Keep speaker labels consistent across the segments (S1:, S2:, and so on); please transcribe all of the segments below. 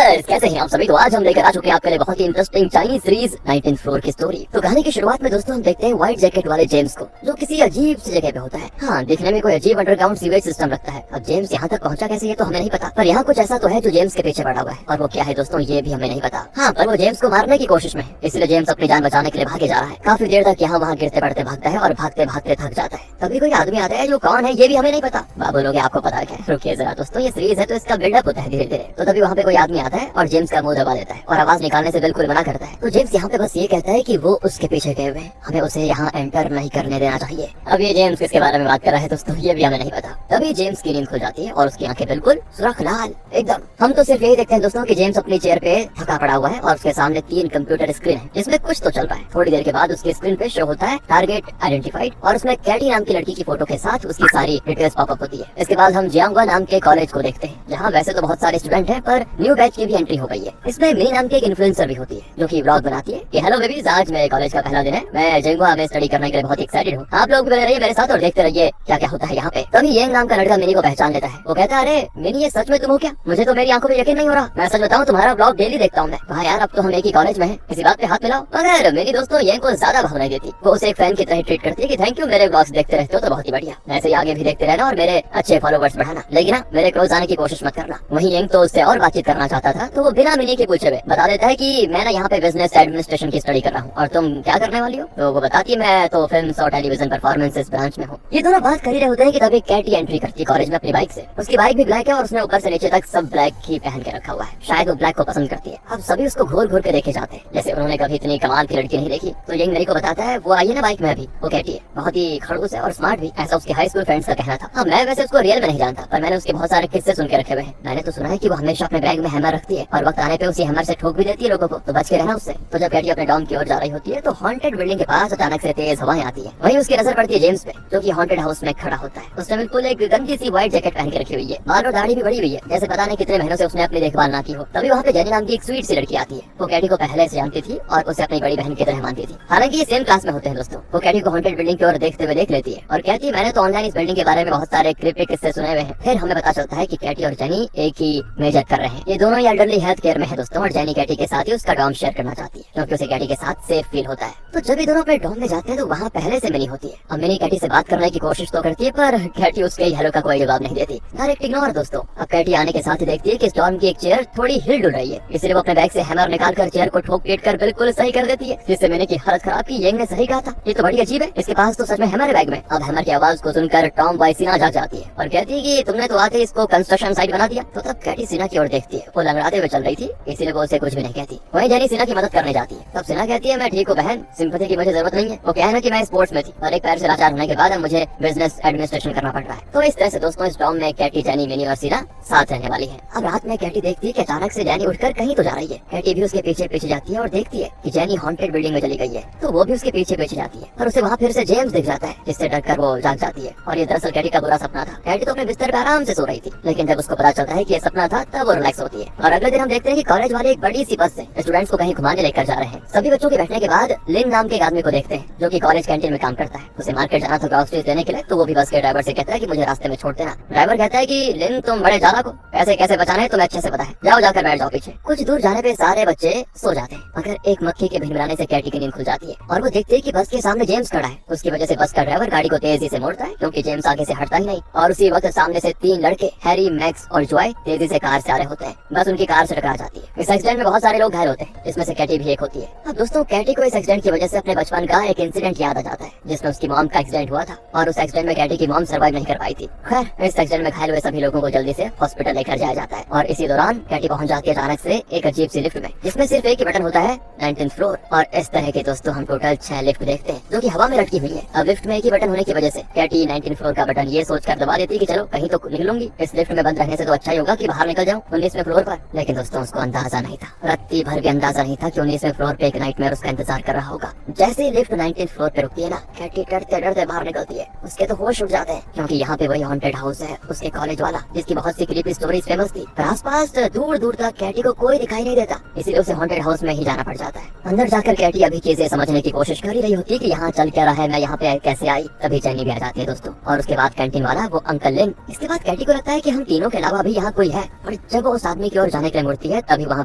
S1: Viewers, कैसे हैं आप सभी। तो आज हम लेकर आ चुके हैं आपके लिए बहुत ही interesting Chinese series 19th floor की स्टोरी। तो कहानी की शुरुआत में दोस्तों हम देखते हैं व्हाइट जैकेट वाले जेम्स को, जो किसी अजीब सी जगह पे होता है। हाँ, दिखने में कोई अजीब अंडरग्राउंड सीवेज सिस्टम लगता है। अब जेम्स यहाँ तक पहुँचा कैसे ये तो हमें नहीं पता, पर यहाँ कुछ ऐसा तो है जो जेम्स के पीछे पड़ा हुआ है, और वो क्या है दोस्तों ये भी हमें नहीं पता। हाँ, पर वो जेम्स को मारने की कोशिश में है, इसलिए जेम्स अपनी जान बचाने के लिए भागे जा रहा है। काफी देर तक यहाँ वहाँ गिरते पड़ते भागता है और भागते भागते थक जाता है। तभी कोई आदमी आता है जो कौन है ये भी हमें नहीं पता। बाबू लोग आपको पता है? रुकिए जरा दोस्तों, ये सीरीज है तो इसका बिल्डअप होता है धीरे धीरे। तो तभी वहाँ पे कोई आदमी आता है और जेम्स का मुंह दबा देता है और आवाज निकालने से बिल्कुल मना करता है। तो जेम्स यहाँ पे बस ये कहता है कि वो उसके पीछे गए हुए हैं, हमें उसे यहाँ एंटर नहीं करने देना चाहिए। अब ये जेम्स किसके बारे में बात कर रहा है दोस्तों ये भी हमें नहीं पता। तभी जेम्स की नींद खुल जाती है और उसकी आंखें बिल्कुल सुर्ख लाल एकदम। हम तो सिर्फ यही देखते हैं दोस्तों कि जेम्स अपनी चेयर पे थका पड़ा हुआ है और उसके सामने 3 कंप्यूटर स्क्रीन है जिसमें कुछ तो चल रहा है। थोड़ी देर के बाद उसकी स्क्रीन पे शो होता है टारगेट आइडेंटिफाइड और उसमें कैटी नाम की लड़की की फोटो के साथ उसकी सारी डिटेल्स पॉपअप होती है। इसके बाद हम जियांगवा नाम के कॉलेज को देखते हैं, जहाँ वैसे तो बहुत सारे स्टूडेंट हैं पर न्यू बैच की भी एंट्री हो गई है। इसमें मिनी नाम की एक इन्फ्लुएंसर भी होती है जो कि व्लॉग बनाती है कि हेलो बेबीज, आज मेरे कॉलेज का पहला दिन है, मैं जियांगवा में स्टडी करने के लिए बहुत एक्साइटेड हूँ। आप लोग भी बने रहिए मेरे साथ और देखते रहिए क्या क्या होता है यहाँ पे। तभी येंग नाम का लड़का मिनी को पहचान लेता है। वो कहता है अरे मिनी, ये सच में तुम हो क्या? मुझे तो मेरी आंखों पे यकीन नहीं हो रहा। मैं सच बताऊं तुम्हारा ब्लॉग डेली देखता हूँ मैं। कहा यार अब तो हम एक ही कॉलेज में हैं, इसी बात पे हाथ मिलाओ। मगर मेरी दोस्तों येंग को ज्यादा भाव नहीं देती। वो उसे एक फैन की तरह ट्रीट करती है कि थैंक यू, मेरे ब्लॉग्स देखते रहते हो तो बहुत ही बढ़िया, ऐसे ही आगे भी देखते रहना और मेरे अच्छे फॉलोवर्स बढ़ाना, लेकिन ना मेरे क्लोज आने की कोशिश मत करना। वहीं येंग तो उससे और बातचीत करना चाहता था, तो वो बिना मिनी के पूछे हुए बता देता है कि मैं ना यहाँ पे बिजनेस एडमिनिस्ट्रेशन की स्टडी कर रहा हूँ और तुम क्या करने वाली हो? तो वो बताती है मैं तो फिल्म्स और टेलीविजन परफॉर्मेंसेस ब्रांच में हूँ। ये दोनों बात कर ही रहे होते हैं कि तभी कैटी एंट्री करती है कॉलेज में अपनी बाइक से। उसकी बाइक भी ब्लैक है और उसने ऊपर से नीचे तक सब ब्लैक ही पहन के रखा हुआ है, शायद वो ब्लैक को पसंद करती है। अब सभी उसको घूर घूर के देखे जाते हैं जैसे उन्होंने कभी इतनी कमाल की लड़की नहीं देखी। तो येंग मेरी को बताता है वो आई है ना बाइक में अभी, वो कैटी है, बहुत ही खड़ूस है और स्मार्ट भी, ऐसा उसके हाई स्कूल फ्रेंड्स का कहना था। हाँ, मैं वैसे उसको रियल में नहीं जानता, पर मैंने उसके बहुत सारे किस्से सुन के रखे हुए हैं। मैंने तो सुना है कि वो हमेशा अपने बैग में हैमर रखती है और वक्त आने पे उसी हैमर से ठोक भी देती है लोगों को, तो बच के रहना उससे। तो जब कैटी अपने डॉम की ओर जा रही होती है तो हॉन्टेड बिल्डिंग के पास अचानक से तेज हवाएं आती है। वहीं उसकी नजर पड़ती है जेम्स पे जो कि हॉन्टेड हाउस में खड़ा होता है। उसने बिल्कुल एक गंदी सी व्हाइट जैकेट पहन के रखी हुई है, बाल और दाढ़ी भी बड़ी हुई है, जैसे पता नहीं कितने महीनों से उसने अपनी देखभाल ना की हो। तभी वहाँ पे जेनी नाम की एक स्वीट सी लड़की आती है। वो कैटी को पहले से जानती थी और उसे अपनी बड़ी बहन की तरह मानती थी। हालांकि ये सेम क्लास में होते हैं दोस्तों। वो कैटी को हॉन्टेड बिल्डिंग की ओर देखते हुए देख लेती है और कहती है मैंने तो ऑनलाइन इस बिल्डिंग के बारे में बहुत सारे क्रिप्टिक किस्से सुने हुए हैं। फिर हमें पता चलता है कि कैटी और जेनी एक ही मेजर कर रहे हैं। ये दोनों ही एल्डरली हेल्थ केयर में है दोस्तों, और जेनी कैटी के साथ ही उसका डॉम शेयर करना चाहती है क्योंकि उसे कैटी के साथ सेफ फील होता है। तो जब ये दोनों अपने डॉम में जाते हैं तो वहाँ पहले से मिनी होती है। अब मिनी कैटी से बात करने की कोशिश तो करती है पर कैटी उसके हेलो का कोई जवाब नहीं देती, डायरेक्ट इग्नोर दोस्तों। अब कैटी आने के साथ ही देखती है कि स्टॉर्म की एक चेयर थोड़ी हिल डुल रही है, इसलिए वो अपने बैग से हैमर निकालकर चेयर को ठोक पीट कर बिल्कुल सही कर देती है, जिससे मिनी की हालत खराब की। येंग ने सही कहा था, ये तो बड़ी अजीब है, इसके पास तो सच में हैमर है बैग में। अब हैमर की आवाज को सुनकर टॉम बॉय सीना जाग जाती है और कहती है कि तुमने तो आते इसको कंस्ट्रक्शन साइट बना दिया। तो तब कैटी सीना की ओर देखती है, वो लंगड़ाते हुए चल रही थी इसीलिए वो उसे कुछ भी नहीं कहती। वहीं जेनी सीना की मदद करने जाती है। तब सीना कहती है मैं ठीक हूँ बहन, सिंपैथी की मुझे जरूरत नहीं है। वो कहना कि मैं स्पोर्ट्स में थी और एक पैर से लाचार होने के बाद अब मुझे बिजनेस एडमिनिस्ट्रेशन करना पड़ रहा है। तो इस तरह से दोस्तों इस डॉम में कैटी, जेनी, मिनी और सीना साथ रहने वाली है। अब रात में कैटी देखती है कि अचानक से जेनी उठकर कहीं तो जा रही है। कैटी भी उसके पीछे पीछे जाती है और देखती है कि जेनी हॉन्टेड बिल्डिंग में चली गई है, तो वो भी उसके पीछे पीछे जाती है और उसे वहाँ फिर से जेम्स दिख जाता है, जिससे डरकर वो जाग जाती है। और ये दरअसल कैटी का बुरा सपना था। कैटी तो अपने बिस्तर पर आराम से सो रही थी, लेकिन जब उसको पता चलता है कि ये सपना था तब वो रिलैक्स होती है। और अगले दिन हम देखते हैं कि कॉलेज वाले एक बड़ी सी बस से स्टूडेंट्स को कहीं घुमाने लेकर जा रहे हैं। सभी बच्चों के बैठने के बाद लिन नाम के एक आदमी को देखते हैं जो कि कॉलेज कैंटीन में काम करता है। उसे मार्केट जाना था ग्रोसरीज लेने के लिए, तो वो भी बस के ड्राइवर से कहता है कि मुझे रास्ते में छोड़ देना। ड्राइवर कहता है कि लिन तुम बड़े चालाक हो, पैसे कैसे बचाने तुम्हें अच्छे से पता है, जाओ जाकर बैठ जाओ पीछे। कुछ दूर जाने पे सारे बच्चे सो जाते हैं मगर एक मक्खी के भिनभिनाने से कैटी की नींद खुल जाती है और वो देखते है कि बस के सामने जेम्स खड़ा है। उसकी वजह से बस का ड्राइवर गाड़ी को तेजी से मोड़ता है क्योंकि जेम्स आगे से हटता ही नहीं। और उसी वक्त सामने से 3 लड़के हैरी, मैक्स और जॉय तेजी से कार से आ रहे होते हैं। बस उनकी कार से टकरा जाती है। इस एक्सीडेंट में बहुत सारे लोग घायल होते हैं, जिसमें से कैटी भी एक होती है। अब दोस्तों कैटी को इस एक्सीडेंट की वजह से अपने बचपन का एक इंसिडेंट याद आ जाता है जिसमें उसकी मॉम का एक्सीडेंट हुआ था और उस एक्सीडेंट में कैटी की मॉम सर्वाइव नहीं कर पाई थी। खैर इस एक्सीडेंट में घायल हुए सभी लोगों को जल्दी से हॉस्पिटल लेकर जाया जाता है और इसी दौरान कैटी पहुंच जाती है अचानक से एक अजीब सी लिफ्ट में, जिसमें सिर्फ एक ही बटन होता है 19th फ्लोर। और इस तरह के दोस्तों हम टोटल 6 लिफ्ट देखते हैं जो कि हवा में लटकी हुई है। अब लिफ्ट में एक ही बटन होने की वजह से कैटी 19th फ्लोर का बटन ये सोचकर दबा देती है कि चलो कहीं तो निकलूंगी, इस लिफ्ट में बंद रहने से तो अच्छा ही होगा कि बाहर निकल जाऊं 19वें फ्लोर पर। लेकिन दोस्तों उसको अंदाजा नहीं था, रत्ती भर भी अंदाजा नहीं था कि 19वें फ्लोर पे एक नाइटमेयर उसका इंतजार कर रहा होगा। जैसे ही लिफ्ट 19th फ्लोर पे रुकती है ना, कैटी डरते डरते बाहर निकलती है। उसके तो होश उड़ जाते हैं क्योंकि यहाँ पे वही हॉन्टेड हाउस है उसके कॉलेज वाला, जिसकी बहुत सी क्रीपी स्टोरीज फेमस थी। पर आसपास दूर दूर तक कैटी को कोई दिखाई नहीं देता, इसीलिए उसे हॉन्टेड हाउस में ही जाना पड़ जाता है। अंदर जाकर कैटी अभी चीजें समझने की कोशिश कर ही रही होती है कि यहाँ चल क्या रहा है, मैं यहाँ पे कैसे आई। तभी जेनी भी आ जाती है दोस्तों, और उसके बाद कैंटीन वाला वो अंकल लिन। इसके बाद कैटी को लगता है कि हम तीनों के अलावा भी यहाँ कोई है, और जब वो उस आदमी की ओर जाने के लिए मुड़ती है तभी वहाँ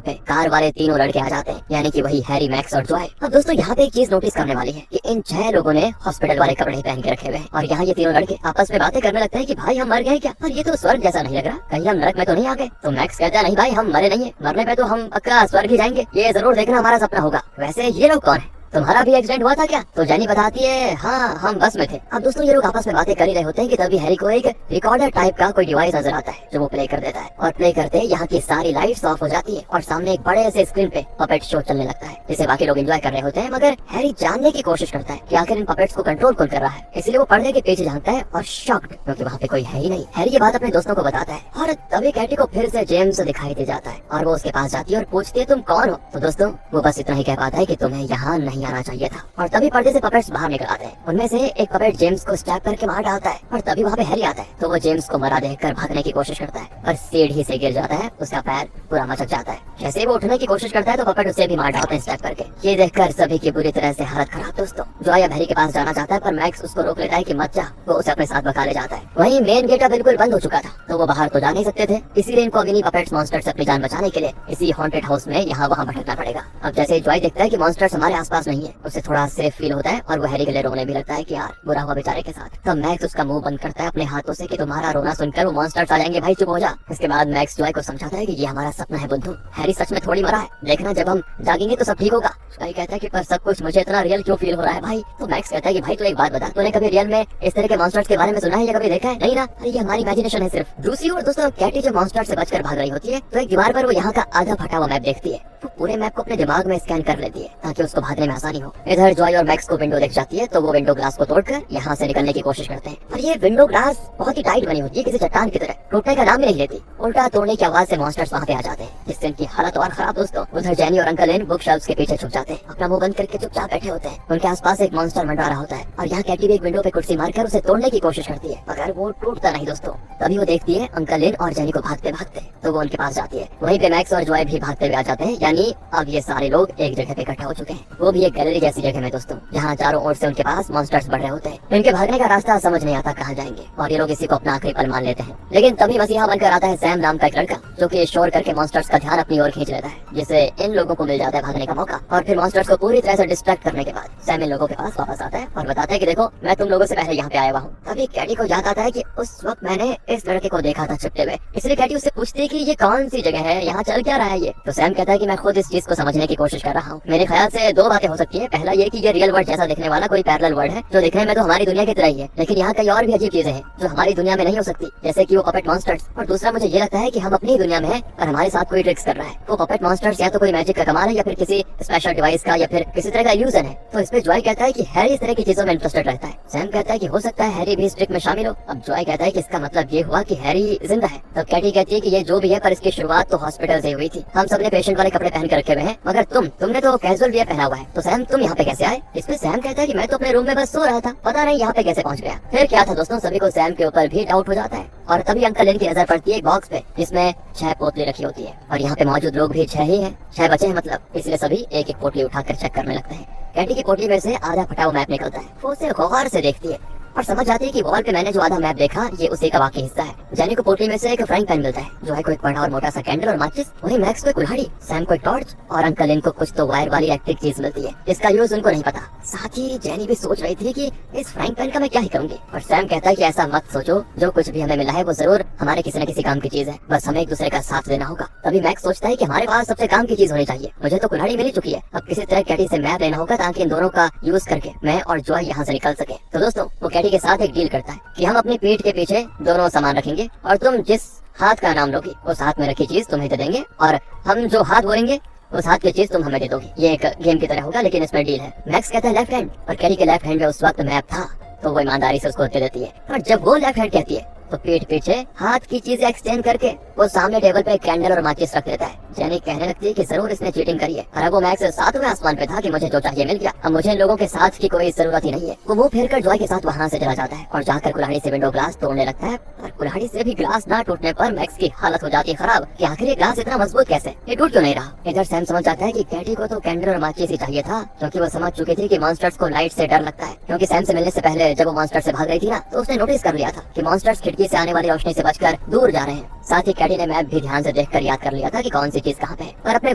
S1: पे कार वाले तीनों लड़के आ जाते हैं, यानी कि वही हैरी, मैक्स और जॉय। अब दोस्तों यहाँ पे एक चीज नोटिस करने वाली है कि इन 6 लोगों ने हॉस्पिटल वाले कपड़े पहन के रखे हुए हैं और यहाँ ये तीनों लड़के आपस में बातें करने लगते हैं कि भाई हम मर गए क्या, और ये तो स्वर्ग जैसा नहीं लग रहा, कहीं हम नरक में तो नहीं आ गए। तो मैक्स कहता है नहीं भाई हम मरे नहीं है, मरने पे तो हम पक्का स्वर्ग ही जाएंगे, ये जरूर देखना हमारा सपना होगा। वैसे ये लोग कौन है, तुम्हारा भी एक्सीडेंट हुआ था क्या? तो जेनी बताती है हाँ हम बस में थे। अब दोस्तों ये लोग आपस में बातें कर ही रहे होते हैं कि तभी हैरी को एक रिकॉर्डर टाइप का कोई डिवाइस नजर आता है जो वो प्ले कर देता है और प्ले करते यहाँ की सारी लाइट्स ऑफ हो जाती है और सामने एक बड़े से स्क्रीन पे पपेट शो चलने लगता है जिसे बाकी लोग एंजॉय कर रहे होते हैं। मगर हैरी जानने की कोशिश करता है कि आखिर इन पपेट्स को कंट्रोल कौन कर रहा है, इसलिए वो पर्दे के पीछे झांकता है और शॉक्ड क्योंकि वहाँ पे कोई है ही नहीं। हैरी ये बात अपने दोस्तों को बताता है और तभी कैटी को फिर से जेम्स दिखाई दे जाता है और वो उसके पास जाती है और पूछती है तुम कौन हो। तो दोस्तों वो बस इतना ही कह पाता है कि तुम्हें यहाँ नहीं आना चाहिए था। और तभी पर्दे से पपेट्स बाहर निकल आते हैं, उनमें से एक पपेट जेम्स को स्टैब करके मार डालता है और तभी वहाँ पे हैरी आता है। तो वो जेम्स को मरा देखकर भागने की कोशिश करता है पर सीढ़ी से गिर जाता है, उसका पैर पूरा मचक जाता है। जैसे वो उठने की कोशिश करता है तो पपेट उसे भी मार डालते हैं स्टैब करके। ये देखकर सभी की बुरी तरह से हालत खराब। दोस्तों जॉय अब हैरी के पास जाना चाहता है पर मैक्स उसको रोक लेता है कि मत जा, वो उसे अपने साथ बका ले जाता है। वहीं मेन गेट बिल्कुल बंद हो चुका था तो वो बाहर तो जा नहीं सकते थे, इसीलिए इनको अग्नि पपेट्स मॉन्स्टर से अपनी जान बचाने के लिए इसी हॉन्टेड हाउस में यहाँ वहाँ भटकना पड़ेगा। अब जैसे जॉय देखता है कि मॉन्स्टर्स हमारे आसपास नहीं है, उसे थोड़ा सेफ फील होता है और वो हैरी के लिए रोने भी लगता है कि यार बुरा हुआ बेचारे के साथ। तो मैक्स उसका मुंह बंद करता है अपने हाथों से कि तुम्हारा रोना सुनकर वो मॉन्स्टर्स आ जाएंगे, भाई चुप हो जा। इसके बाद मैक्स जॉय को समझाता है कि ये हमारा सपना है बुद्धू, हैरी सच में थोड़ी मरा है, देखना जब हम जागेंगे तो सब ठीक होगा। जॉय कहता है कि पर सब कुछ मुझे इतना रियल क्यों फील हो रहा है भाई। तो मैक्स कहता है कि भाई तू एक बात बता, तूने कभी रियल में इस तरह के मॉन्स्टर्स के बारे में सुना है या कभी देखा है? नहीं ना, अरे ये हमारी इमेजिनेशन है सिर्फ। दूसरी ओर दोस्तों कैटी जो मॉन्स्टर से बचकर भाग रही होती है तो एक दीवार पर वो यहाँ का आधा फटा हुआ मैप देखती है, वो पूरे मैप को अपने दिमाग में स्कैन कर लेती है ताकि उसको भागने में आसानी हो। इधर जॉय और मैक्स को विंडो दिख जाती है तो वो विंडो ग्लास को तोड़कर यहाँ से निकलने की कोशिश करते हैं और ये विंडो ग्लास बहुत ही टाइट बनी होती है, किसी चट्टान की तरह टूटने का नाम ही नहीं लेती। उल्टा तोड़ने की आवाज से मॉन्स्टर्स वहाँ पे आ जाते हैं जिससे इनकी हालत और खराब। दोस्तों उधर जेनी और अंकल इन बुक शेल्फ्स के पीछे छुप जाते हैं, अपना मुंह बंद करके चुपचाप बैठे होते हैं। उनके आसपास एक मॉन्स्टर मंडरा रहा होता है और यहाँ कैटी भी एक विंडो पे कुर्सी मारकर उसे तोड़ने की कोशिश करती है मगर वो टूटता नहीं। दोस्तों तभी वो देखती है अंकल इन और जेनी को भागते भागते, तो वो उनके पास जाती है। वहीं पे मैक्स और जॉय भी भागते हुए आ जाते हैं, यानी अब ये सारे लोग एक जगह पे इकट्ठा हो चुके हैं, वो भी एक गैलरी जैसी जगह में दोस्तों, जहाँ चारों ओर से उनके पास मॉन्स्टर्स बढ़ रहे होते हैं। इनके भागने का रास्ता समझ नहीं आता कहाँ जाएंगे और ये लोग इसी को अपना आखिरी पल मान लेते हैं। लेकिन तभी मसीहा बनकर आता है सैम नाम का एक लड़का जो कि शोर करके मॉन्स्टर्स का ध्यान अपनी ओर खींच लेता है, जिससे इन लोगों को मिल जाता है भागने का मौका। और फिर मॉन्स्टर्स को पूरी तरह से डिस्ट्रैक्ट करने के बाद सैम इन लोगों के पास वापस आता है और बताता है कि देखो मैं तुम लोगों से पहले यहाँ पे आया हुआ हूँ। तभी कैटी को याद आता है कि उस वक्त मैंने इस लड़के को देखा था छिपते हुए, इसलिए कैटी उससे पूछती है कि ये कौन सी जगह है, यहाँ चल क्या रहा है ये। तो सैम कहता है कि मैं खुद इस चीज को समझने की कोशिश कर रहा हूँ। मेरे ख्याल से दो बातें हो सकती है, पहला ये कि ये रियल वर्ल्ड जैसा दिखने वाला कोई पैरेलल वर्ल्ड है जो दिखने में तो हमारी दुनिया की तरह ही है, लेकिन यहाँ कई और भी अजीब चीजें हैं जो हमारी दुनिया में नहीं हो सकती, जैसे कि वो पपेट मॉन्स्टर्स। और दूसरा मुझे ये लगता है कि हम अपनी दुनिया में हैं और हमारे साथ कोई ट्रिक्स कर रहा है। वो पपेट मॉन्स्टर्स या तो कोई मैजिक का कमाल है या फिर किसी स्पेशल डिवाइस का या फिर किसी तरह का इल्यूजन है। तो इस पे जॉय कहता है कि हैरी इस तरह की चीजों में इंटरेस्टेड रहता है। सैम कहता है कि हो सकता है हैरी भी इस ट्रिक में शामिल हो। अब जॉय कहता है कि इसका मतलब ये हुआ कि हैरी जिंदा है। तब कैटी कहती है कि ये जो भी है पर इसकी शुरुआत तो हॉस्पिटल से हुई थी, हम सबने पेशेंट वाले कपड़े पहन कर रखे हुए हैं मगर तुमने तो कैजुअल वियर पहना हुआ है, तो सैम तुम यहाँ पे कैसे आए? इस पे सैम कहता है कि मैं तो अपने रूम में बस सो रहा था, पता नहीं यहाँ पे कैसे पहुँच गया। फिर क्या था दोस्तों, सभी को सैम के ऊपर भी डाउट हो जाता है और तभी अंकल इन की नजर पड़ती है एक बॉक्स पे जिसमें 6 पोटली रखी होती है और यहाँ पे मौजूद लोग भी 6 ही हैं, 6 बचे हैं मतलब, इसलिए सभी एक एक पोटली उठाकर चेक करने लगते हैं। कैटी की पोटली में से आधा फटा हुआ मैप निकलता है, वो उसे गौर से देखती है और समझ जाती है कि वॉल पे मैंने जो आधा मैप देखा ये उसी का वाकई हिस्सा है। जेनी को पोटली में से एक फ्राइंग पैन मिलता है, जॉय को एक बड़ा और मोटा सा कैंडल और माचिस, वहीं मैक्स को एक कुल्हाड़ी, सैम को एक टॉर्च और अंकल इनको कुछ तो वायर वाली इलेक्ट्रिक चीज मिलती है जिसका यूज उनको नहीं पता। साथ ही जेनी भी सोच रही थी कि इस फ्राइंग पैन का मैं क्या ही करूंगी, और सैम कहता है कि ऐसा मत सोचो, जो कुछ भी हमें मिला है वो जरूर हमारे किसी न किसी काम की चीज है, बस हमें एक दूसरे का साथ देना होगा। तभी मैक्स सोचता है कि हमारे पास सबसे काम की चीज होनी चाहिए, मुझे तो कुल्हाड़ी मिल चुकी है, अब किसी तरह कैटी से मैप लेना होगा ताकि इन दोनों का यूज करके मैं और जॉय यहाँ से निकल सके। तो दोस्तों वो कैटी के साथ एक डील करता है कि हम अपनी पीठ के पीछे दोनों सामान रखेंगे और तुम जिस हाथ का नाम लोगी उस हाथ में रखी चीज तुम्हें दे देंगे और हम जो हाथ बोलेंगे उस हाथ की चीज तुम हमें दे दोगी। ये एक गेम की तरह होगा लेकिन इसमें डील है। मैक्स कहता है लेफ्ट हैंड, और कैरी के लेफ्ट हैंड में उस वक्त मैप था तो वो ईमानदारी से उसको दे देती है। और जब वो लेफ्ट हैंड कहती है तो पीठ पीछे हाथ की चीजें एक्सचेंज करके वो सामने टेबल पे कैंडल और माचिस रख देता है। जेनी कहने लगती है कि जरूर इसने चीटिंग करी है, और अब वो मैक्स 7वें आसमान पे था कि मुझे जो चाहिए मिल गया, अब मुझे इन लोगों के साथ की कोई जरूरत ही नहीं है। वो मुंह फेर कर जॉय के साथ वहाँ से चला जाता है और जाकर कुल्हाड़ी से विंडो ग्लास तोड़ने लगता है, और कुल्हाड़ी से भी ग्लास ना टूटने पर मैक्स की हालत हो जाती है खराब कि आखिर ये ग्लास इतना मजबूत कैसे, ये टूट क्यों नहीं रहा। इधर सैम समझ जाता है कि कैटी को तो कैंडल और माचिस ही चाहिए था, क्योंकि वो समझ चुकी थी कि मॉन्स्टर्स को लाइट से डर लगता है, क्योंकि सैम से मिलने से पहले जब वो मॉन्स्टर से भाग रही थी ना तो उसने नोटिस कर लिया था कि मॉन्स्टर्स खिड़की से आने वाली रोशनी से बचकर दूर जा रहे हैं। साथ ही कैटी ने मैप भी ध्यान से देखकर याद कर लिया था कि कौन सी चीज कहाँ पे है, और अपने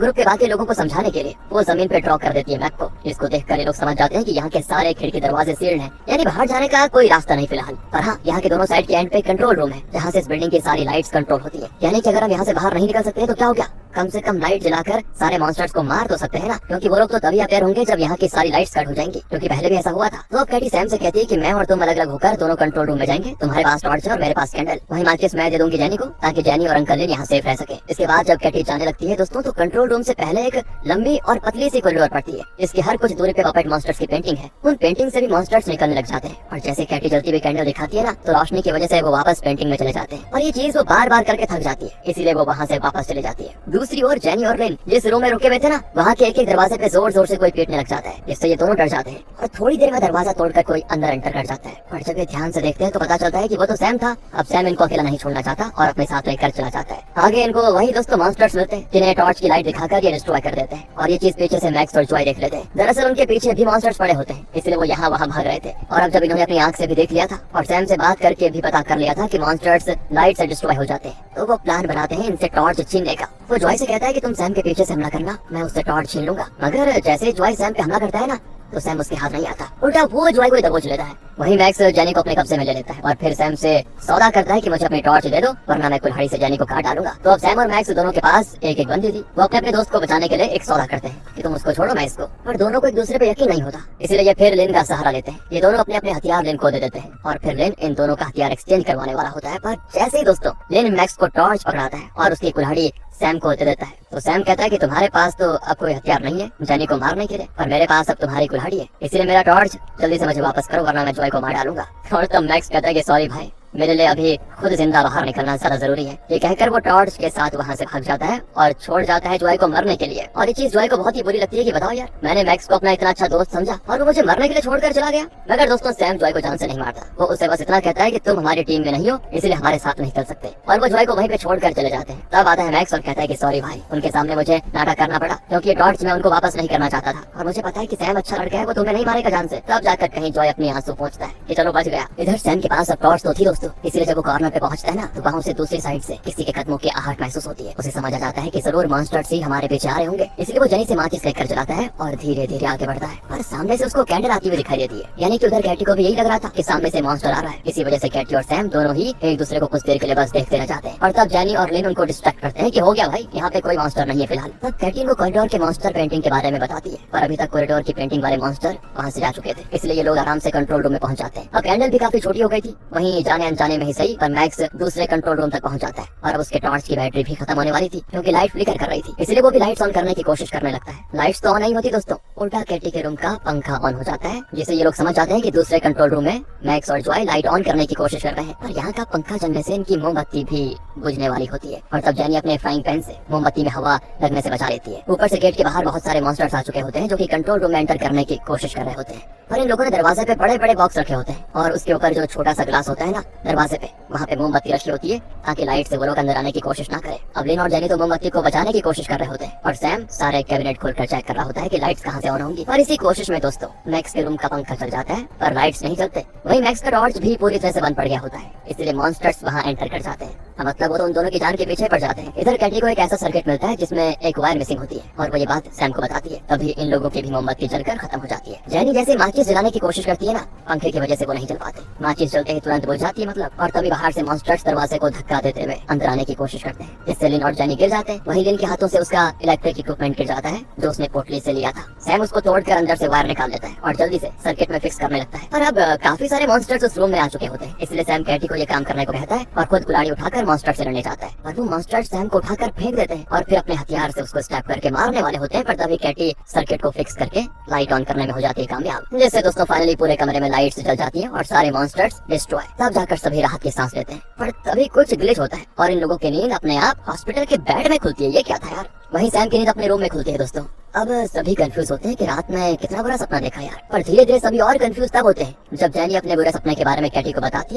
S1: ग्रुप के बाकी लोगों को समझाने के लिए वो जमीन पे ड्रॉ कर देती है मैप को, जिसको देखकर ये लोग समझ जाते हैं कि यहाँ के सारे खिड़की दरवाजे सील्ड हैं, यानी बाहर जाने का कोई रास्ता नहीं फिलहाल। पर हाँ, यहाँ के दोनों साइड के एंड पे कंट्रोल रूम है, जहाँ से इस बिल्डिंग की सारी लाइट्स कंट्रोल होती है। यानी कि अगर हम यहाँ से बाहर नहीं निकल सकते तो क्या हो गया, कम से कम लाइट जलाकर सारे मॉन्स्टर्स को मार तो सकते हैं ना, क्योंकि वो लोग तो तभी अपेयर होंगे जब यहाँ की सारी लाइट्स कट हो जाएंगी, क्योंकि पहले भी ऐसा हुआ था। तो अब कैटी सैम से कहती है कि मैं और तुम अलग अलग होकर दोनों कंट्रोल रूम में जाएंगे, तुम्हारे पास टॉर्च और मेरे पास कैंडल, वही माचिस मैं दे दूंगी जेनी को, ताकि जेनी और अंकल लिन यहाँ सेफ रह सके। इसके बाद जब कैटी जाने लगती है दोस्तों, तो कंट्रोल रूम से पहले एक लंबी और पतली सी कॉरिडोर पड़ती है, जिसकी हर कुछ दूरी पे पपेट मॉन्स्टर्स की पेंटिंग है। उन पेंटिंग से भी मॉन्स्टर्स निकलने लग जाते हैं, और जैसे कैटी जलती हुई कैंडल दिखाती है ना, तो रोशनी की वजह से वो वापस पेंटिंग में चले जाते हैं, और ये चीज वो बार बार करके थक जाती है, इसीलिए वो वहाँ से वापस चले जाती है। दूसरी ओर जेनी और लिन जिस रूम में रुके हुए थे ना, वहाँ के एक एक दरवाजे पे जोर जोर से कोई पीटने लग जाता है, जिससे ये दोनों डर जाते हैं, और थोड़ी देर में दरवाजा तोड़कर कोई अंदर एंटर कर जाता है। और जब ये ध्यान से देखते हैं तो पता चलता है कि वो तो सैम था। अब सैम इनको अकेला नहीं छोड़ना चाहता और अपने साथ लेकर चला जाता है। आगे इनको वही दोस्तों मॉन्स्टर्स मिलते हैं, जिन्हें टॉर्च की लाइट दिखाकर ये डिस्ट्रॉय कर देते हैं, और ये चीज पीछे से मैक्स और जॉय देख लेते हैं। दरअसल उनके पीछे भी मॉन्स्टर्स पड़े होते हैं, इसलिए वो यहाँ वहाँ भाग रहे थे। और अब जब इन्होंने अपनी आंख से भी देख लिया था और सैम से बात करके भी पता कर लिया था कि मॉन्स्टर्स लाइट से डिस्ट्रॉय हो जाते हैं, तो वो प्लान बनाते हैं इनसे टॉर्च छीनने का। वो जॉय से कहता है कि तुम सैम के पीछे से हमला करना, मैं उससे टॉर्च छीन लूंगा। मगर जैसे जॉय सैम पे हमला करता है ना, तो सैम उसके हाथ नहीं आता, उल्टा वो जॉय को दबोच लेता है। वही मैक्स जेनी को अपने कब्जे में ले लेता है और फिर सैम से सौदा करता है कि मुझे अपनी टॉर्च दे दो, वरना मैं कुल्हाड़ी से जेनी को काट डालूंगा। तो अब सैम और मैक्स दोनों के पास एक एक बंदी थी। वो अपने अपने दोस्त को बचाने के लिए एक सौदा करते हैं कि तुम उसको छोड़ो, मैं इसको। पर दोनों को एक दूसरे पे यकीन नहीं होता, इसलिए ये फिर लिन का सहारा लेते हैं। ये दोनों अपने अपने हथियार लिन को दे देते हैं, और फिर लिन इन दोनों का हथियार एक्सचेंज करवाने वाला होता है। पर जैसे ही दोस्तों लिन मैक्स को टॉर्च पकड़ाता है और उसकी कुल्हाड़ी सैम को दे देता है, तो सैम कहता है कि तुम्हारे पास तो अब कोई हथियार नहीं है जेनी को मारने के लिए, पर मेरे पास अब तुम्हारी कुल्हाड़ी है, इसलिए मेरा टॉर्च जल्दी से मुझे वापस करो, वरना मैं जॉय को मार डालूंगा। और तब मैक्स कहता है कि सॉरी भाई, मेरे लिए अभी खुद जिंदा बाहर निकलना ज्यादा जरूरी है। ये कहकर वो टॉर्च के साथ वहाँ से भाग जाता है और छोड़ जाता है जॉय को मरने के लिए। और ये चीज जॉय को बहुत ही बुरी लगती है कि बताओ यार, मैंने मैक्स को अपना इतना अच्छा दोस्त समझा और वो मुझे मरने के लिए छोड़कर चला गया। मगर दोस्तों सैम जॉय को जान से नहीं मारता, वो उसे बस इतना कहता है कि तुम हमारी टीम में नहीं हो, इसलिए हमारे साथ नहीं चल सकते, और वो जॉय को वहीं पे छोड़कर चले जाते हैं। तब आता है मैक्स और कहता है कि सॉरी भाई, उनके सामने मुझे नाटक करना पड़ा, क्योंकि ये टॉर्च मैं उनको वापस नहीं करना चाहता था, और मुझे पता है कि सैम अच्छा लड़का है, वो तुम्हें नहीं मारेगा जान से। तब जाकर कहीं जॉय अपनी आंसू पहुंचता है कि चलो बच गया। इधर सैम के पास अब टॉर्च तो थी दोस्तों, इसलिए जब वो कॉर्नर पे पहुंचता है ना, तो वहाँ से दूसरी साइड से किसी के कदमों की आहट महसूस होती है। उसे समझ आ जाता है कि जरूर मॉन्स्टर्स ही हमारे पीछे आ रहे होंगे, इसलिए वो जेनी से माचिस लेकर चलाता है और धीरे धीरे आगे बढ़ता है। पर सामने से उसको कैंडल आती हुई दिखाई देती है, यानी कि उधर कैटी को भी यही लग रहा था कि सामने से मॉन्स्टर आ रहा है। इसी वजह से कैटी और सैम दोनों ही एक दूसरे को कुछ देर के लिए बस देखते रह जाते हैं। और तब जेनी और लिन उनको डिस्ट्रैक्ट करते हैं कि हो गया भाई, यहाँ पे कोई मॉन्स्टर नहीं है फिलहाल। तब कैटी उनको कॉरिडोर के मॉन्स्टर पेंटिंग के बारे में बताती है, पर अभी तक कॉरिडोर की पेंटिंग वाले मॉन्स्टर वहाँ से जा चुके थे, इसलिए ये लोग आराम से कंट्रोल रूम में पहुंच जाते हैं। अब कैंडल भी काफी छोटी हो गई थी, वहीं जाने अनजाने में ही सही, पर मैक्स दूसरे कंट्रोल रूम तक पहुंच जाता है, और अब उसके टॉर्च की बैटरी भी खत्म होने वाली थी, क्योंकि लाइट फ्लिकर कर रही थी, इसलिए वो भी लाइट्स ऑन करने की कोशिश करने लगता है। लाइट्स तो ऑन नहीं होती दोस्तों, उल्टा कैटी के रूम का पंखा ऑन हो जाता है, जिससे ये लोग समझ जाते हैं कि दूसरे कंट्रोल रूम में मैक्स और जॉय लाइट ऑन करने की कोशिश कर रहे हैं। और यहाँ का पंखा चलने से इनकी मोमबत्ती भी बुझने वाली होती है, और तब जेनी अपने फ्राइंग पैन से मोमबत्ती में हवा लगने से बचा लेती है। ऊपर से गेट के बाहर बहुत सारे मॉन्स्टर्स आ चुके होते हैं, जो कि कंट्रोल रूम में एंटर करने की कोशिश कर रहे होते हैं, पर इन लोगों ने दरवाजे पे बड़े बड़े बॉक्स रखे होते हैं, और उसके ऊपर जो छोटा सा ग्लास होता है ना दरवाजे पे, वहाँ पे मोमबत्ती रखी होती है, ताकि लाइट से वो लोग अंदर आने की कोशिश ना करे। अब लिन और जेनी तो मोमबत्ती को बचाने की कोशिश कर रहे होते हैं, और सैम सारे कैबिनेट खोलकर चेक कर रहा होता है कि लाइट्स कहाँ से ऑन होंगी। और इसी कोशिश में दोस्तों मैक्स के रूम का पंखा चल जाता है, पर लाइट्स नहीं चलते। वहीं मैक्स का टॉर्च भी पूरी तरह से बंद पड़ गया होता है, इसलिए मॉन्स्टर्स वहाँ एंटर कर जाते हैं। मतलब वो तो उन दोनों की जान के पीछे पड़ जाते हैं। इधर कैटी को एक ऐसा सर्किट मिलता है जिसमें एक वायर मिसिंग होती है, और वो ये बात सैम को बताती है। तभी इन लोगों की भी मोमबत्ती जलकर खत्म हो जाती है। जेनी जैसे माचिस जलाने की कोशिश करती है ना, पंखे की वजह से वो नहीं जल पाते, माचिस जलते ही तुरंत बुझ जाती है मतलब। और तभी बाहर से मॉन्स्टर्स दरवाजे को धक्का देते हुए अंदर आने की कोशिश करते हैं, जिससे लिन और जेनी गिर जाते हैं। वहीं लिन के हाथों से उसका इलेक्ट्रिक इक्विपमेंट गिर जाता है, जो उसने पोटली से लिया था। सैम उसको तोड़कर अंदर से वायर निकाल लेता है और जल्दी से सर्किट में फिक्स करने लगता है। पर अब काफी सारे मॉन्स्टर्स उस रूम में आ चुके होते हैं, इसलिए सैम कैटी को ये काम करने को कहता है और खुद कुल्हाड़ी उठाकर मॉन्स्टर से लड़ने जाता है। पर वो मॉन्स्टर्स सैम को उठाकर फेंक देते हैं और फिर अपने हथियार से उसको स्टैप करके मारने वाले होते हैं। पर तभी कैटी सर्किट को फिक्स करके लाइट ऑन करने में हो जाती है कामयाब, जिससे दोस्तों फाइनली पूरे कमरे में लाइट्स जल जाती हैं और सारे मॉन्स्टर्स डिस्ट्रॉय। तब जाकर सभी राहत की सांस लेते हैं। पर तभी कुछ ग्लिच होता है और इन लोगों की नींद अपने आप हॉस्पिटल के बेड में खुलती है। ये क्या था यार? वहीं सैम की नींद अपने रूम में खुलती है दोस्तों। अब सभी कंफ्यूज होते हैं कि रात में कितना बुरा सपना देखा यार। पर धीरे धीरे सभी और कंफ्यूज तब होते हैं जब जेनी अपने बुरे सपने के बारे में कैटी को बताती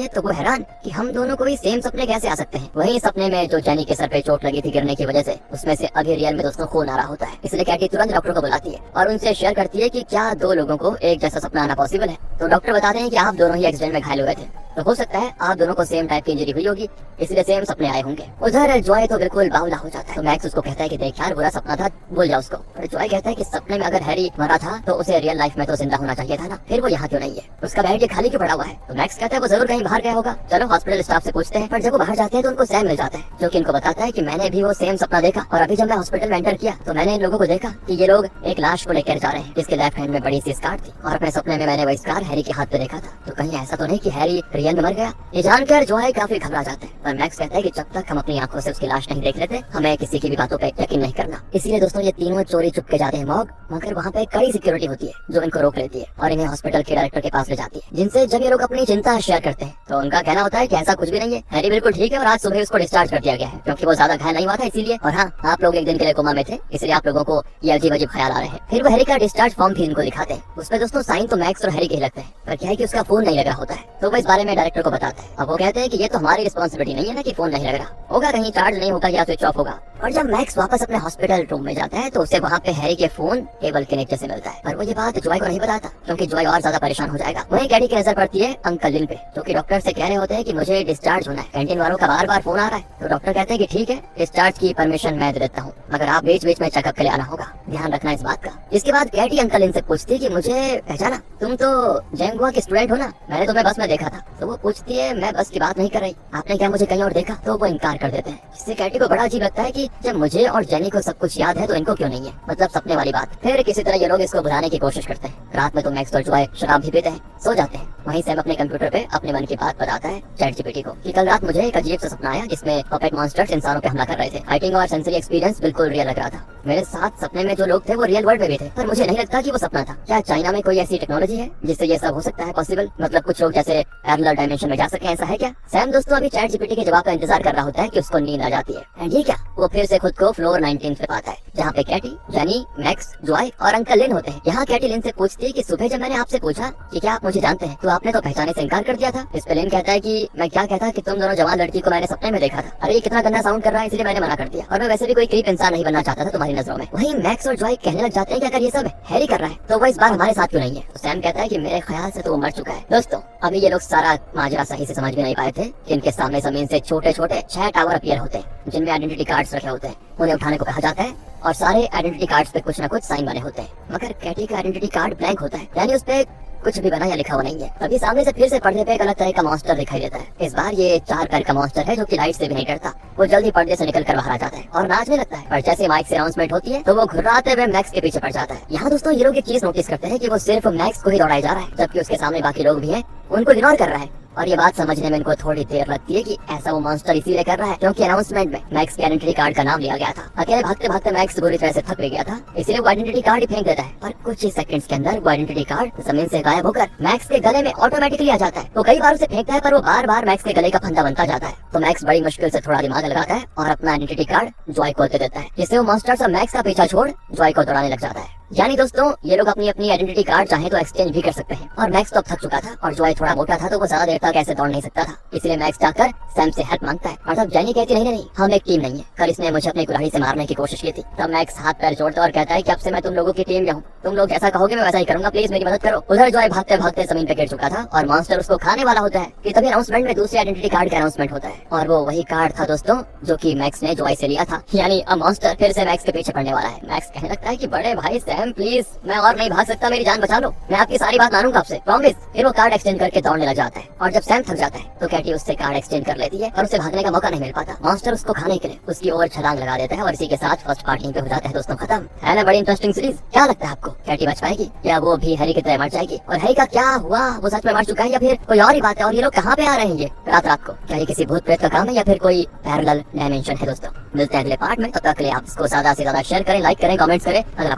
S1: है, तो वो हैरान कि हम दोनों को भी सेम सपने कैसे आ सकते हैं। वहीं सपने में जो जेनी के सर पे चोट लगी थी गिरने की वजह से, उसमें से अभी रियल में दोस्तों खून आ रहा होता है। इसलिए कैटी तुरंत डॉक्टर को बुलाती है और उनसे शेयर करती है कि क्या दो लोगों को एक जैसा सपना आना पॉसिबल है। तो डॉक्टर बताते हैं कि आप दोनों ही एक्सीडेंट में घायल हुए थे, तो हो सकता है आप दोनों को सेम टाइप की इंजरी हुई होगी, इसलिए सेम सपने आए होंगे। उधर जॉय तो बिल्कुल बावला हो जाता है। तो मैक्स उसको कहता है कि देख यार, बुरा सपना था, भूल जा उसको। और जॉय कहता है कि सपने में अगर हैरी मरा था तो उसे रियल लाइफ में तो जिंदा होना चाहिए था ना, फिर वो यहाँ क्यों नहीं है, उसका बेड ये खाली क्यों पड़ा हुआ है। तो मैक्स कहता है वो जरूर कहीं बाहर गया होगा, चलो हॉस्पिटल स्टाफ से पूछते हैं। पर जब वो बाहर जाते हैं तो उनको सैम मिल जाता है, जो कि इनको बताता है कि मैंने भी वो सेम सपना देखा, और अभी जब मैं हॉस्पिटल में एंटर किया तो मैंने इन लोगों को देखा कि ये लोग एक लाश को लेकर जा रहे हैं जिसके लेफ्ट हैंड में बड़ी सी स्कार थी, और अपने सपने में मैंने वही स्कार हैरी के हाथ पे देखा था। तो कहीं ऐसा तो नहीं कि हैरी रियल में मर गया। ये जानकर जो है काफी घबरा जाता है, पर मैक्स कहता है कि जब तक हम अपनी आंखों से उसकी लाश नहीं देख लेते हमें किसी की भी बातों पे यकीन नहीं करना। इसीलिए दोस्तों ये तीनों चोरी चुप के जाते हैं मॉर्ग, मगर वहाँ पे कड़ी सिक्योरिटी होती है जो इनको रोक लेती है और इन्हें हॉस्पिटल के डायरेक्टर के पास ले जाती है, जिनसे जब ये लोग अपनी चिंता शेयर करते हैं तो उनका कहना होता है कि ऐसा कुछ भी नहीं है, हैरी बिल्कुल ठीक है और आज सुबह उसको डिस्चार्ज कर दिया गया है क्योंकि वो ज्यादा घायल नहीं हुआ था इसीलिए। और हाँ, आप लोग एक दिन के लिए कोमा में थे इसलिए आप लोगों को ये अजीब अजीब ख्याल आ रहे हैं। फिर वो हैरी का डिस्चार्ज फॉर्म भी इनको दिखाते हैं, उसमें दोस्तों साइन तो मैक्स और हैरी के ही लगते हैं, पर क्या है कि उसका फोन नहीं लगा होता है, तो वो इस बारे में डायरेक्टर को बताता है। अब वो कहते हैं कि ये तो हमारी रिस्पॉन्सिबिलिटी नहीं है ना कि फोन नहीं लग रहा होगा, कहीं चार्ज नहीं होगा या स्विच ऑफ होगा। और जब मैक्स वापस अपने हॉस्पिटल रूम में जाता है तो उसे वहाँ पे हैरी के फोन टेबल के नीचे से मिलता है, पर वो ये बात जॉय को नहीं बताता क्योंकि जॉय और ज्यादा परेशान हो जाएगा। वहीं कैटी की नजर पड़ती है अंकल लिन पे, जो कि डॉक्टर से कह रहे होते हैं कि मुझे डिस्चार्ज होना है, कैंटीन वालों का बार बार फोन आ रहा है। तो डॉक्टर कहते हैं कि ठीक है, डिस्चार्ज की परमिशन मैं दे देता हूँ, मगर आप बीच बीच में चेकअप के लिए आना होगा, ध्यान रखना इस बात का। इसके बाद कैटी अंकल लिन से पूछती है कि मुझे पहचाना, तुम तो जेंगुआ के स्टूडेंट हो ना, मैंने तुम्हें बस में देखा था। तो वो पूछती है मैं बस की बात नहीं कर रही, आपने क्या मुझे कहीं और देखा। तो वो इनकार कर देते हैं, जिससे कैटी को बड़ा अजीब लगता है कि जब मुझे और जेनी को सब कुछ याद है तो इनको क्यों नहीं है, मतलब सपने वाली बात। फिर किसी तरह ये लोग इसको बुलाने की कोशिश करते हैं। रात में तो मैक्स और जॉय शराब भी पीते हैं, सो जाते हैं। वहीं सैम अपने कंप्यूटर पे अपने मन की बात बताता है चैट जीपीटी को कि कल रात मुझे एक अजीब सा सपना आया जिसमें पपेट मॉन्स्टर्स इंसानों पे हमला कर रहे थे। फाइटिंग और सेंसरी एक्सपीरियंस बिल्कुल रियल लग रहा था। मेरे साथ सपने में जो लोग थे वो रियल वर्ल्ड में भी थे, पर मुझे नहीं लगता कि वो सपना था। क्या चाइना में कोई ऐसी टेक्नोलॉजी है जिससे ये सब हो सकता है पॉसिबल, मतलब कुछ लोग जैसे पैरेलल डायमेंशन में जा सके, ऐसा है क्या। सैम दोस्तों अभी चैट जीपीटी के जवाब का इंतजार कर रहा होता है कि उसको नींद आ जाती है। एंड ये क्या, वो फिर से खुद को फ्लोर 19 पे पाता है जहाँ पे कैटी, जेनी, मैक्स, जॉय और अंकल लिन होते हैं। यहाँ कैटी लिन से पूछती है कि सुबह जब मैंने आपसे पूछा कि क्या आप मुझे जानते हैं तो आपने तो पहचाने से इनकार कर दिया था। इस पे लिन कहता है कि मैं क्या कहता कि तुम दोनों जवान लड़की को मैंने सपने में देखा था। अरे ये कितना गंदा साउंड कर रहा है, इसलिए मैंने मना कर दिया, और मैं वैसे भी कोई क्रीप इंसान नहीं बनना चाहता था तुम्हारी नजरों में। वहीं मैक्स और जॉय कहने लग जाते हैं कि अगर ये सब हैरी कर रहा है तो वो इस बार हमारे साथ क्यों नहीं है। तो सैम कहता है कि मेरे ख्याल से तो वो मर चुका है। दोस्तों अभी ये लोग सारा माजरा सही से समझ भी नहीं पाए थे कि इनके सामने जमीन से छोटे छोटे 6 टावर अपीयर होते हैं जिनमें आइडेंटिटी कार्ड्स रखे होते हैं, उन्हें उठाने को कहा जाता है और सारे आइडेंटिटी कार्ड्स पे कुछ न कुछ साइन बने होते हैं, मगर कैटी का आइडेंटिटी कार्ड ब्लैंक होता है, यानी उस पे कुछ भी बना या लिखा हुआ नहीं है। अभी सामने से फिर से पर्दे पे एक अलग तरह का मॉन्स्टर दिखाई देता है। इस बार ये 4 पैर का मॉन्स्टर है जो कि लाइट से भी नहीं डरता। वो जल्दी पर्दे से निकल कर बाहर आ जाता है और नाचने लगता है, पर जैसे माइक से अनाउंसमेंट होती है तो वो घुर्राते हुए मैक्स के पीछे पड़ जाता है। यहाँ दोस्तों ये लोग एक चीज नोटिस करते हैं कि वो सिर्फ मैक्स को ही दौड़ाया जा रहा है, जबकि उसके सामने बाकी लोग भी हैं, उनको इग्नोर कर रहा है। और ये बात समझने में इनको थोड़ी देर लगती है कि ऐसा वो मॉन्स्टर इसीलिए कर रहा है क्योंकि अनाउंसमेंट में मैक्स के आइडेंटिटी कार्ड का नाम लिया गया था। अकेले भागते भागते मैक्स बुरी तरह से थक भी गया था, इसलिए वो आइडेंटिटी कार्ड ही फेंक देता है, पर कुछ ही सेकंड्स के अंदर वो आइडेंटिटी कार्ड जमीन से गायब होकर मैक्स के गले में ऑटोमेटिकली आ जाता है। वो कई बार उसे फेंकता है पर वो बार बार मैक्स के गले का फंदा बनता जाता है। तो मैक्स बड़ी मुश्किल से थोड़ा दिमाग लगाता है और अपना आइडेंटिटी कार्ड जॉय को दे देता है, जिससे वो मॉन्स्टर सब मैक्स का पीछा छोड़ जॉय को दौड़ाने लग जाता है। यानी दोस्तों ये लोग अपनी अपनी आइडेंटिटी कार्ड चाहे तो एक्सचेंज भी कर सकते हैं। और मैक्स तो अब थक चुका था और जॉय थोड़ा मोटा था तो वो ज्यादा देर तक ऐसे दौड़ नहीं सकता था, इसलिए मैक्स जाकर सैम से हेल्प मांगता है। और तब जेनी कहती नहीं, हम एक टीम नहीं है, कल इसने मुझे अपनी कुल्हाड़ी से मारने की कोशिश की थी। तब मैक्स हाथ पैर जोड़ता और कहता है कि अब से मैं तुम लोगों की टीम में हूँ, तुम लोग जैसा कहोगे मैं वैसा ही करूंगा, प्लीज मेरी मदद करो। उधर जॉय भागते भागते जमीन पे गिर चुका था और मॉन्स्टर उसको खाने वाला होता है कि तभी अनाउंसमेंट में दूसरे आइडेंटिटी कार्ड का अनाउंसमेंट होता है, और वो वही कार्ड था दोस्तों जो कि मैक्स ने जॉय से लिया था। यानी अब मॉन्स्टर फिर से मैक्स के पीछे पड़ने वाला है। मैक्स कहने लगता है कि बड़े भाई सैम प्लीज, मैं और नहीं भाग सकता, मेरी जान बचा लो, मैं आपकी सारी बात मानूंगा आपसे, प्रॉमिस। फिर वो कार्ड एक्सचेंज करके दौड़ने लग जाता है और जब सैम थक जाता है तो कैटी उससे कार्ड एक्सचेंज कर लेती है और उसे भागने का मौका नहीं मिल पाता। मॉन्स्टर उसको खाने के लिए उसकी ओर छलांग लगा देता है और इसी के साथ फर्स्ट पार्ट यहीं पे हो जाता है दोस्तों खत्म। है ना बड़ी इंटरेस्टिंग सीरीज। क्या लगता है आपको, कैटी बच पाएगी या वो भी हैरी की तरह मर जाएगी? और हैरी का क्या हुआ, वो सच में मर चुका है या फिर कोई और ही बात है? और ये लोग कहाँ पे आ रहे हैं ये रात रात को? क्या ये किसी भूत प्रेत का काम है या फिर कोई पैरेलल डायमेंशन है? दोस्तों मिलते हैं अगले पार्ट में, तब तक के लिए आप इसको ज्यादा से ज्यादा शेयर करें, लाइक करें, कमेंट्स करें। अगर